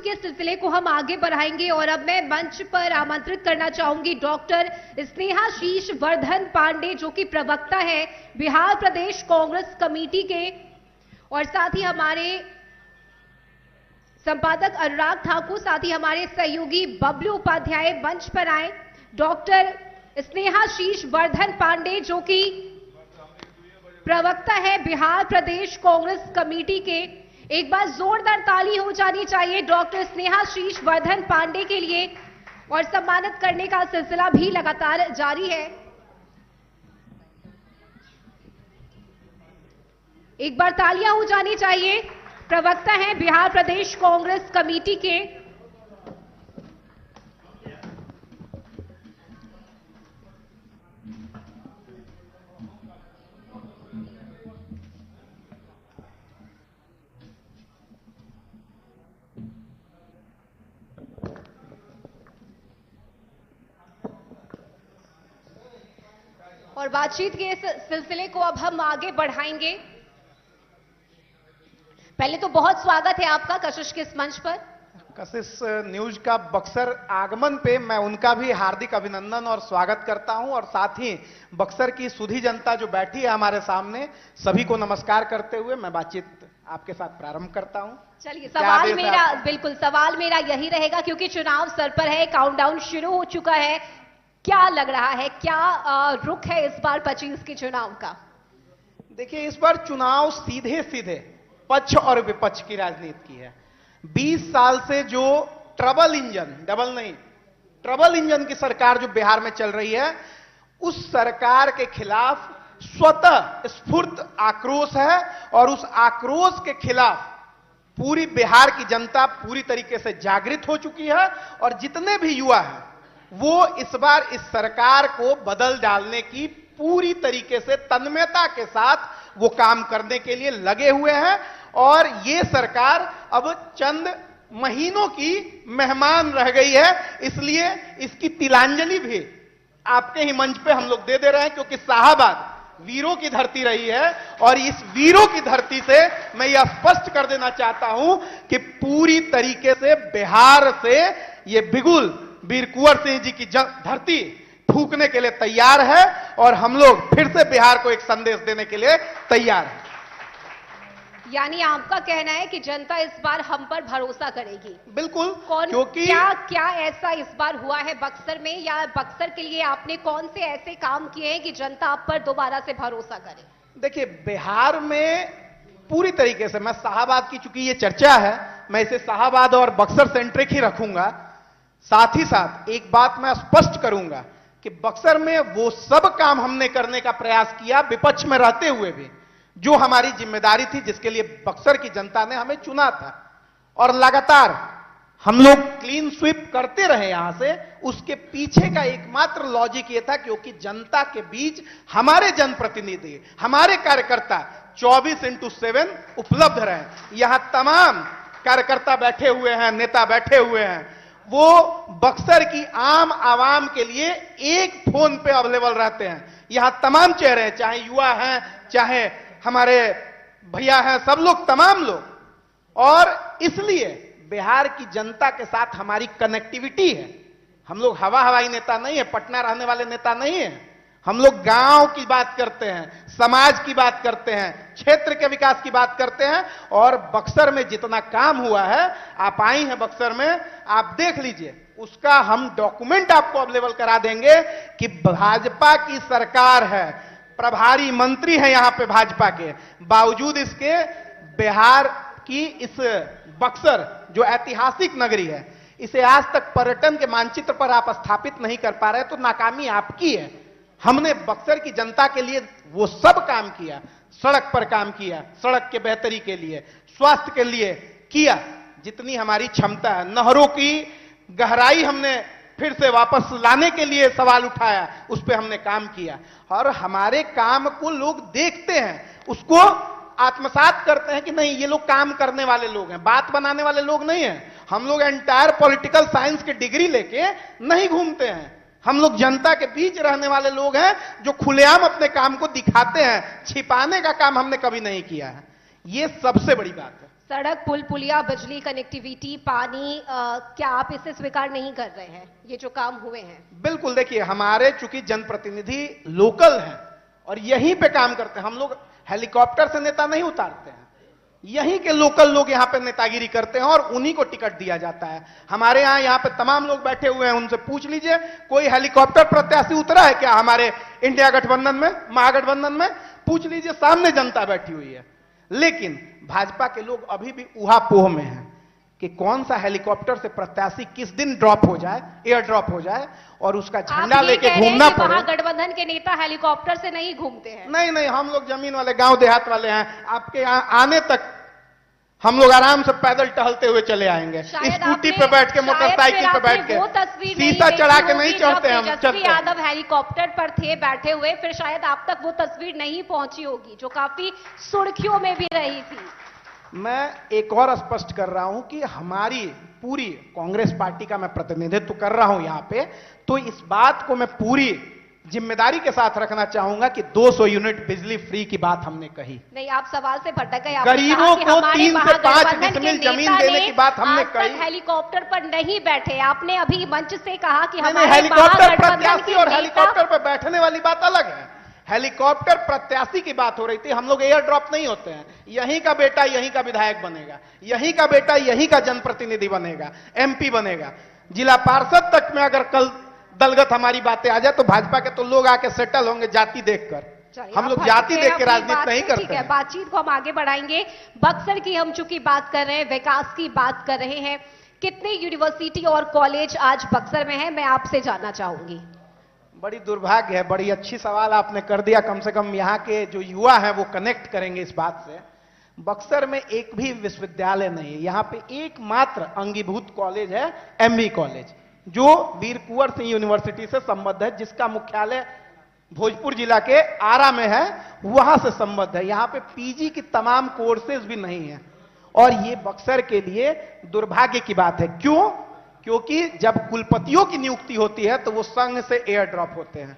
बातचीत के सिलसिले को हम आगे बढ़ाएंगे और अब मैं मंच पर आमंत्रित करना चाहूंगी डॉक्टर स्नेहाशीष वर्धन पांडे, जो कि प्रवक्ता है बिहार प्रदेश कांग्रेस कमेटी के, और साथ ही हमारे संपादक अनुराग ठाकुर, साथ ही हमारे सहयोगी बबलू उपाध्याय मंच पर आए। डॉक्टर स्नेहाशीष वर्धन पांडे, जो कि प्रवक्ता है बिहार प्रदेश कांग्रेस कमेटी के, एक बार जोरदार ताली हो जानी चाहिए डॉक्टर स्नेहाशीष वर्धन पांडे के लिए। और सम्मानित करने का सिलसिला भी लगातार जारी है। एक बार तालियां हो जानी चाहिए। प्रवक्ता हैं बिहार प्रदेश कांग्रेस कमेटी के। और बातचीत के इस सिलसिले को अब हम आगे बढ़ाएंगे। पहले तो बहुत स्वागत है आपका कशिश के इस मंच पर। कशिश न्यूज का बक्सर आगमन पे मैं उनका भी हार्दिक अभिनंदन और स्वागत करता हूं, और साथ ही बक्सर की सुधी जनता जो बैठी है हमारे सामने, सभी को नमस्कार करते हुए मैं बातचीत आपके साथ प्रारंभ करता हूं। चलिए, सवाल मेरा यही रहेगा, क्योंकि चुनाव सर पर है, काउंटडाउन शुरू हो चुका है। क्या लग रहा है, क्या रुख है इस बार 25 के चुनाव का? देखिए, इस बार चुनाव सीधे सीधे पक्ष और विपक्ष की राजनीति की है। 20 साल से जो ट्रबल इंजन, डबल नहीं, ट्रबल इंजन की सरकार जो बिहार में चल रही है, उस सरकार के खिलाफ स्वतः स्फूर्त आक्रोश है, और उस आक्रोश के खिलाफ पूरी बिहार की जनता पूरी तरीके से जागृत हो चुकी है। और जितने भी युवा हैं वो इस बार इस सरकार को बदल डालने की पूरी तरीके से तन्मयता के साथ वो काम करने के लिए लगे हुए हैं। और ये सरकार अब चंद महीनों की मेहमान रह गई है, इसलिए इसकी तिलांजलि भी आपके ही मंच पे हम लोग दे रहे हैं, क्योंकि शाहाबाद वीरों की धरती रही है। और इस वीरों की धरती से मैं यह स्पष्ट कर देना चाहता हूं कि पूरी तरीके से बिहार से ये बिगुल वीर कुंवर सिंह जी की धरती फूकने के लिए तैयार है, और हम लोग फिर से बिहार को एक संदेश देने के लिए तैयार हैं। यानी आपका कहना है कि जनता इस बार हम पर भरोसा करेगी? बिल्कुल। क्योंकि क्या ऐसा इस बार हुआ है बक्सर में, या बक्सर के लिए आपने कौन से ऐसे काम किए हैं कि जनता आप पर दोबारा से भरोसा करे? देखिए, बिहार में पूरी तरीके से, मैं शाहाबाद की चूंकि ये चर्चा है, मैं इसे शाहाबाद और बक्सर सेंट्रिक ही रखूंगा। साथ ही साथ एक बात मैं स्पष्ट करूंगा कि बक्सर में वो सब काम हमने करने का प्रयास किया विपक्ष में रहते हुए भी, जो हमारी जिम्मेदारी थी, जिसके लिए बक्सर की जनता ने हमें चुना था। और लगातार हम लोग क्लीन स्वीप करते रहे यहां से। उसके पीछे का एकमात्र लॉजिक यह था क्योंकि जनता के बीच हमारे जनप्रतिनिधि, हमारे कार्यकर्ता 24x7 उपलब्ध रहे। यहां तमाम कार्यकर्ता बैठे हुए हैं, नेता बैठे हुए हैं, वो बक्सर की आम आवाम के लिए एक फोन पे अवेलेबल रहते हैं। यहां तमाम चेहरे हैं, चाहे युवा हैं, चाहे हमारे भैया हैं, सब लोग, तमाम लोग। और इसलिए बिहार की जनता के साथ हमारी कनेक्टिविटी है। हम लोग हवाई नेता नहीं है, पटना रहने वाले नेता नहीं है। हम लोग गांव की बात करते हैं, समाज की बात करते हैं, क्षेत्र के विकास की बात करते हैं। और बक्सर में जितना काम हुआ है, आप आई हैं बक्सर में, आप देख लीजिए, उसका हम डॉक्यूमेंट आपको अवेलेबल करा देंगे कि भाजपा की सरकार है, प्रभारी मंत्री है यहां पे भाजपा के, बावजूद इसके बिहार की इस बक्सर जो ऐतिहासिक नगरी है, इसे आज तक पर्यटन के मानचित्र पर आप स्थापित नहीं कर पा रहे, तो नाकामी आपकी है। हमने बक्सर की जनता के लिए वो सब काम किया, सड़क पर काम किया, सड़क के बेहतरी के लिए, स्वास्थ्य के लिए किया, जितनी हमारी क्षमता है। नहरों की गहराई हमने फिर से वापस लाने के लिए सवाल उठाया, उस पर हमने काम किया। और हमारे काम को लोग देखते हैं, उसको आत्मसात करते हैं कि नहीं, ये लोग काम करने वाले लोग हैं, बात बनाने वाले लोग नहीं हैं। हम लोग एंटायर पॉलिटिकल साइंस की डिग्री लेके नहीं घूमते हैं। हम लोग जनता के बीच रहने वाले लोग हैं, जो खुलेआम अपने काम को दिखाते हैं। छिपाने का काम हमने कभी नहीं किया है, ये सबसे बड़ी बात है। सड़क, पुल, पुलिया, बिजली, कनेक्टिविटी, पानी, क्या आप इसे स्वीकार नहीं कर रहे हैं, ये जो काम हुए हैं? बिल्कुल, देखिए हमारे चूंकि जनप्रतिनिधि लोकल हैं और यहीं पे काम करते हैं, हम लोग हेलीकॉप्टर से नेता नहीं उतारते हैं, यहीं के लोकल लोग यहां पे नेतागिरी करते हैं और उन्हीं को टिकट दिया जाता है। हमारे यहां पे तमाम लोग बैठे हुए हैं, उनसे पूछ लीजिए कोई हेलीकॉप्टर प्रत्याशी उतरा है क्या हमारे इंडिया गठबंधन में, महागठबंधन में? पूछ लीजिए, सामने जनता बैठी हुई है। लेकिन भाजपा के लोग अभी भी ऊहापोह में हैं कि कौन सा हेलीकॉप्टर से प्रत्याशी किस दिन ड्रॉप हो जाए, एयर ड्रॉप हो जाए और उसका झंडा लेके घूमना पड़े। महागठबंधन के नेता हेलीकॉप्टर से नहीं घूमते हैं। नहीं नहीं, हम लोग जमीन वाले, गांव देहात वाले हैं। आपके यहाँ आने तक हम लोग आराम से पैदल टहलते हुए चले आएंगे, स्कूटी पे बैठ के, मोटरसाइकिल पे बैठ के, शीशा चढ़ा के नहीं चढ़ते हम, तेजस्वी यादव हेलीकॉप्टर पर थे बैठे हुए, फिर शायद आप तक वो तस्वीर नहीं पहुंची होगी जो काफी सुर्खियों में भी रही थी। मैं एक और स्पष्ट कर रहा हूं कि हमारी पूरी कांग्रेस पार्टी का मैं प्रतिनिधित्व कर रहा हूं यहां पे, तो इस बात को मैं पूरी जिम्मेदारी के साथ रखना चाहूंगा कि 200 यूनिट बिजली फ्री की बात हमने कही नहीं। आप सवाल से भटक गए। गरीबों को 3 से 5 डिसमिल जमीन देने की बात हमने कही। हेलीकॉप्टर पर नहीं बैठे, आपने अभी मंच से कहा कि हेलीकॉप्टर प्रत्याशी और हेलीकॉप्टर पर बैठने वाली बात अलग है। हेलीकॉप्टर प्रत्याशी की बात हो रही थी, हम लोग एयर ड्रॉप नहीं होते हैं। यहीं का बेटा यहीं का विधायक बनेगा, यहीं का बेटा यहीं का जनप्रतिनिधि बनेगा, एमपी बनेगा, जिला पार्षद तक में अगर कल दलगत हमारी बातें आ जाए तो भाजपा के तो लोग आके सेटल होंगे जाति देखकर। हम लोग जाति देख के राजनीति नहीं करते हैं। बातचीत को हम आगे बढ़ाएंगे। बक्सर की हम चूंकि बात कर रहे हैं, विकास की बात कर रहे हैं, कितने यूनिवर्सिटी और कॉलेज आज बक्सर में है, मैं आपसे जानना चाहूंगी। बड़ी दुर्भाग्य है, बड़ी अच्छी सवाल आपने कर दिया। कम से कम यहाँ के जो युवा हैं वो कनेक्ट करेंगे इस बात से। बक्सर में एक भी विश्वविद्यालय नहीं है, यहाँ पे एकमात्र अंगीभूत कॉलेज है एमवी कॉलेज, जो वीर कुंवर सिंह यूनिवर्सिटी से संबद्ध है, जिसका मुख्यालय भोजपुर जिला के आरा में है, वहां से संबद्ध है। यहाँ पे पीजी की तमाम कोर्सेज भी नहीं है और ये बक्सर के लिए दुर्भाग्य की बात है। क्यों? क्योंकि जब कुलपतियों की नियुक्ति होती है तो वो संघ से एयर ड्रॉप होते हैं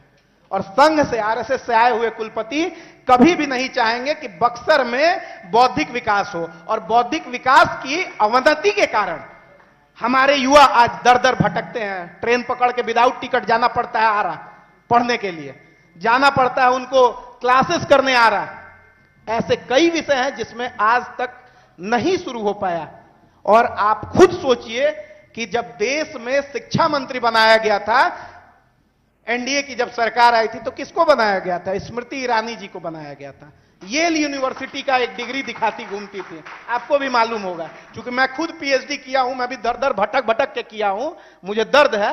और संघ से, आरएसएस से आए हुए कुलपति कभी भी नहीं चाहेंगे कि बक्सर में बौद्धिक विकास हो, और बौद्धिक विकास की अवनति के कारण हमारे युवा आज दर दर भटकते हैं। ट्रेन पकड़ के विदाउट टिकट जाना पड़ता है आरा पढ़ने के लिए, जाना पड़ता है उनको क्लासेस करने आरा। ऐसे कई विषय हैं जिसमें आज तक नहीं शुरू हो पाया। और आप खुद सोचिए कि जब देश में शिक्षा मंत्री बनाया गया था, एनडीए की जब सरकार आई थी, तो किसको बनाया गया था? स्मृति ईरानी जी को बनाया गया था। येल यूनिवर्सिटी का एक डिग्री दिखाती घूमती थी, आपको भी मालूम होगा, क्योंकि मैं खुद पीएचडी किया हूं, मैं भी दर दर भटक भटक के किया हूं। मुझे दर्द है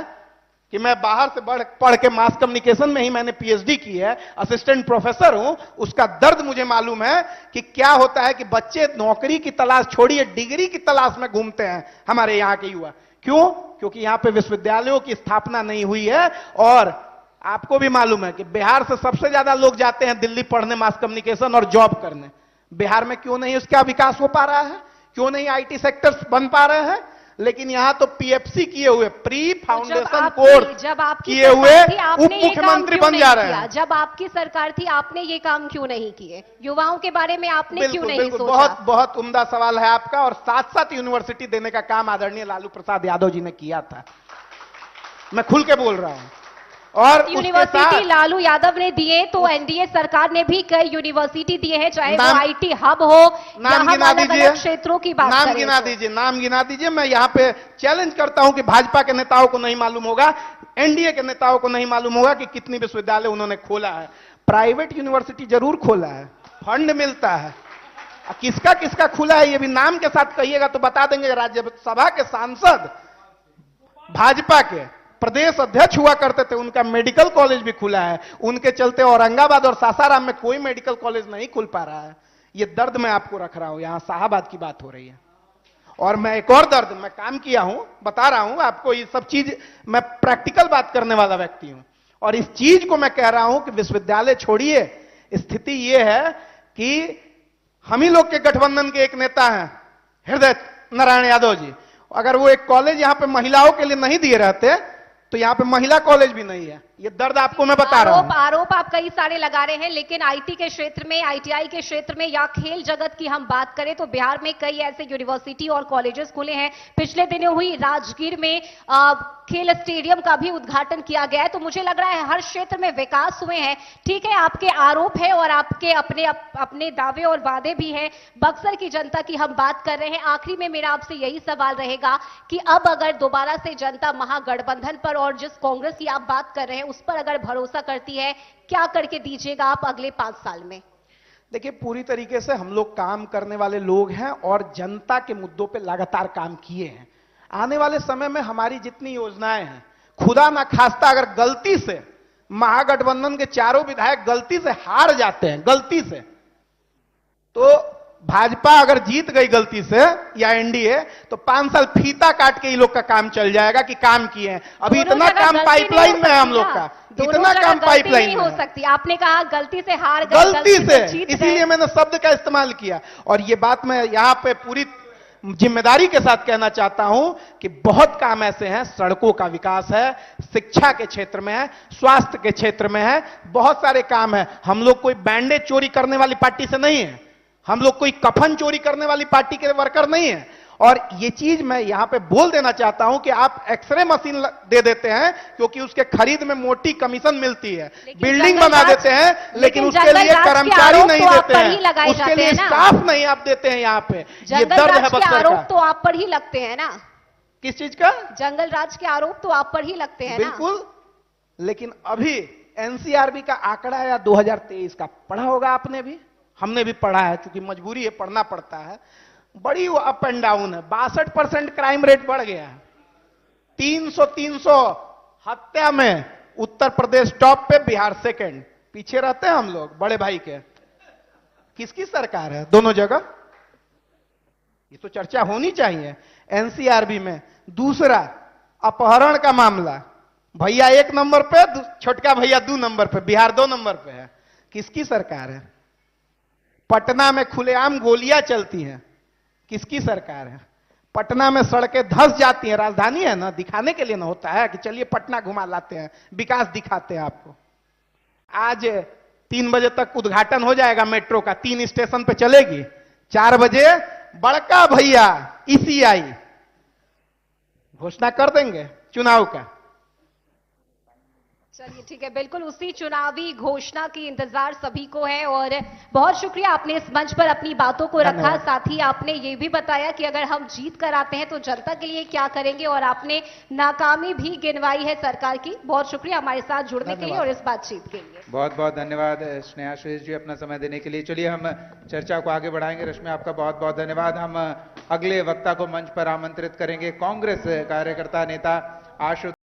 कि मैं बाहर से पढ़ के मास कम्युनिकेशन में ही मैंने पीएचडी की है, असिस्टेंट प्रोफेसर हूं। उसका दर्द मुझे मालूम है कि क्या होता है कि बच्चे नौकरी की तलाश छोड़िए, डिग्री की तलाश में घूमते हैं हमारे यहाँ के युवा। क्यों? क्योंकि यहां पे विश्वविद्यालयों की स्थापना नहीं हुई है। और आपको भी मालूम है कि बिहार से सबसे ज्यादा लोग जाते हैं दिल्ली पढ़ने मास कम्युनिकेशन और जॉब करने। बिहार में क्यों नहीं उसका विकास हो पा रहा है? क्यों नहीं आईटी सेक्टर्स बन पा रहे हैं? लेकिन यहां तो पीएफसी किए हुए, प्री फाउंडेशन कोर्स किए हुए उप मुख्यमंत्री बन जा रहे हैं। जब आपकी सरकार थी आपने ये काम क्यों नहीं किए? युवाओं के बारे में आपने क्यों नहीं सोचा? बहुत बहुत उम्दा सवाल है आपका। और साथ साथ यूनिवर्सिटी देने का काम आदरणीय लालू प्रसाद यादव जी ने किया था, मैं खुल के बोल रहा हूं। और यूनिवर्सिटी लालू यादव ने दिए तो एनडीए सरकार ने भी कई यूनिवर्सिटी दिए हैं, चाहे वो आईटी हब हो या हम अलग-अलग क्षेत्रों की बात करें। नाम गिना दीजिए। मैं यहां पे चैलेंज करता हूं कि भाजपा के नेताओं को नहीं मालूम होगा, एनडीए के नेताओं को नहीं मालूम होगा कि कितनी विश्वविद्यालय उन्होंने खोला है। प्राइवेट यूनिवर्सिटी जरूर खोला है, फंड मिलता है। किसका किसका खुला है ये भी नाम के साथ कहिएगा तो बता देंगे। राज्यसभा के सांसद भाजपा के प्रदेश अध्यक्ष हुआ करते थे, उनका मेडिकल कॉलेज भी खुला है। उनके चलते औरंगाबाद और सासाराम में कोई मेडिकल कॉलेज नहीं खुल पा रहा है। ये दर्द मैं आपको रख रहा हूं, यहां शाहाबाद की बात हो रही है। और मैं एक और दर्द, मैं काम किया हूं, बता रहा हूं आपको ये सब चीज, मैं प्रैक्टिकल बात करने वाला व्यक्ति हूं। और इस चीज को मैं कह रहा हूं कि विश्वविद्यालय छोड़िए, स्थिति यह है कि हम ही लोग के गठबंधन के एक नेता हैं हृदय नारायण यादव जी, अगर वो एक कॉलेज यहां पे महिलाओं के लिए नहीं दिए रहते तो यहाँ पे महिला कॉलेज भी नहीं है। ये दर्द आपको मैं बता रहा हूँ। आरोप आप कई सारे लगा रहे हैं, लेकिन आईटी के क्षेत्र में, आईटीआई के क्षेत्र में या खेल जगत की हम बात करें तो बिहार में कई ऐसे यूनिवर्सिटी और कॉलेजेस खुले हैं। पिछले दिनों हुई राजगीर में खेल स्टेडियम का भी उद्घाटन किया गया है। तो मुझे लग रहा है हर क्षेत्र में विकास हुए हैं। ठीक है, आपके आरोप है और आपके अपने दावे और वादे भी हैं। बक्सर की जनता की हम बात कर रहे हैं। आखिरी में मेरा आपसे यही सवाल रहेगा कि अब अगर दोबारा से जनता महागठबंधन पर और जिस कांग्रेस की आप बात कर रहे हैं उस पर अगर भरोसा करती है, क्या करके दीजिएगा आप अगले 5 साल में? देखिए, पूरी तरीके से हम लोग काम करने वाले लोग हैं और जनता के मुद्दों पे लगातार काम किए हैं। आने वाले समय में हमारी जितनी योजनाएं हैं, खुदा ना खास्ता अगर गलती से महागठबंधन के चारों विधायक गलती से हार जाते हैं, गलती से, तो भाजपा अगर जीत गई गलती से या एनडीए, तो 5 साल फीता काट के ये लोग का काम चल जाएगा कि काम किए हैं। अभी इतना काम पाइपलाइन में है हम लोग का, इतना काम पाइपलाइन में हो सकती। आपने कहा गलती से हार गए, गलती से, इसीलिए मैंने शब्द का इस्तेमाल किया। और ये बात मैं यहां पे पूरी जिम्मेदारी के साथ कहना चाहता हूं कि बहुत काम ऐसे हैं, सड़कों का विकास है, शिक्षा के क्षेत्र में है, स्वास्थ्य के क्षेत्र में है, बहुत सारे काम है। हम लोग कोई बैंडेज चोरी करने वाली पार्टी से नहीं है, हम लोग कोई कफन चोरी करने वाली पार्टी के वर्कर नहीं है। और ये चीज मैं यहां पे बोल देना चाहता हूं कि आप एक्सरे मशीन दे देते हैं क्योंकि उसके खरीद में मोटी कमीशन मिलती है, बिल्डिंग बना देते हैं लेकिन उसके लिए कर्मचारी नहीं देते हैं, उसके लिए स्टाफ नहीं आप देते हैं। यहाँ पे ये दर्द है बक्सर का। आरोप तो आप पर ही लगते हैं ना? किस चीज का? जंगल राज के आरोप तो आप पर ही लगते हैं ना? बिल्कुल। लेकिन अभी एनसीआरबी का आंकड़ा या 2023 का पढ़ा होगा आपने भी, हमने भी पढ़ा है, क्योंकि मजबूरी है, पढ़ना पड़ता है। बड़ी अप एंड डाउन है। 62% क्राइम रेट बढ़ गया है। 300 हत्या में उत्तर प्रदेश टॉप पे, बिहार सेकंड, पीछे रहते हैं हम लोग बड़े भाई के। किसकी सरकार है दोनों जगह? ये तो चर्चा होनी चाहिए। एनसीआरबी में दूसरा अपहरण का मामला, भैया 1 नंबर पे, छोटका भैया 2 नंबर पे, बिहार 2 नंबर पे है। किसकी सरकार है? पटना में खुलेआम गोलियां चलती हैं, किसकी सरकार है? पटना में सड़कें धंस जाती हैं, राजधानी है ना, दिखाने के लिए ना होता है कि चलिए पटना घुमा लाते हैं, विकास दिखाते हैं आपको। आज 3 बजे तक उद्घाटन हो जाएगा मेट्रो का, 3 स्टेशन पे चलेगी। 4 बजे बड़का भैया ईसीआई घोषणा कर देंगे चुनाव का। चलिए ठीक है, बिल्कुल उसी चुनावी घोषणा की इंतजार सभी को है। और बहुत शुक्रिया, आपने इस मंच पर अपनी बातों को रखा। साथ ही आपने ये भी बताया कि अगर हम जीत कर आते हैं तो जनता के लिए क्या करेंगे, और आपने नाकामी भी गिनवाई है सरकार की। बहुत शुक्रिया हमारे साथ जुड़ने के लिए और इस बातचीत के लिए। बहुत बहुत धन्यवाद स्नेहाशीष जी अपना समय देने के लिए। चलिए हम चर्चा को आगे बढ़ाएंगे। रश्मि, आपका बहुत बहुत धन्यवाद। हम अगले वक्ता को मंच पर आमंत्रित करेंगे। कांग्रेस कार्यकर्ता नेता आशुतोष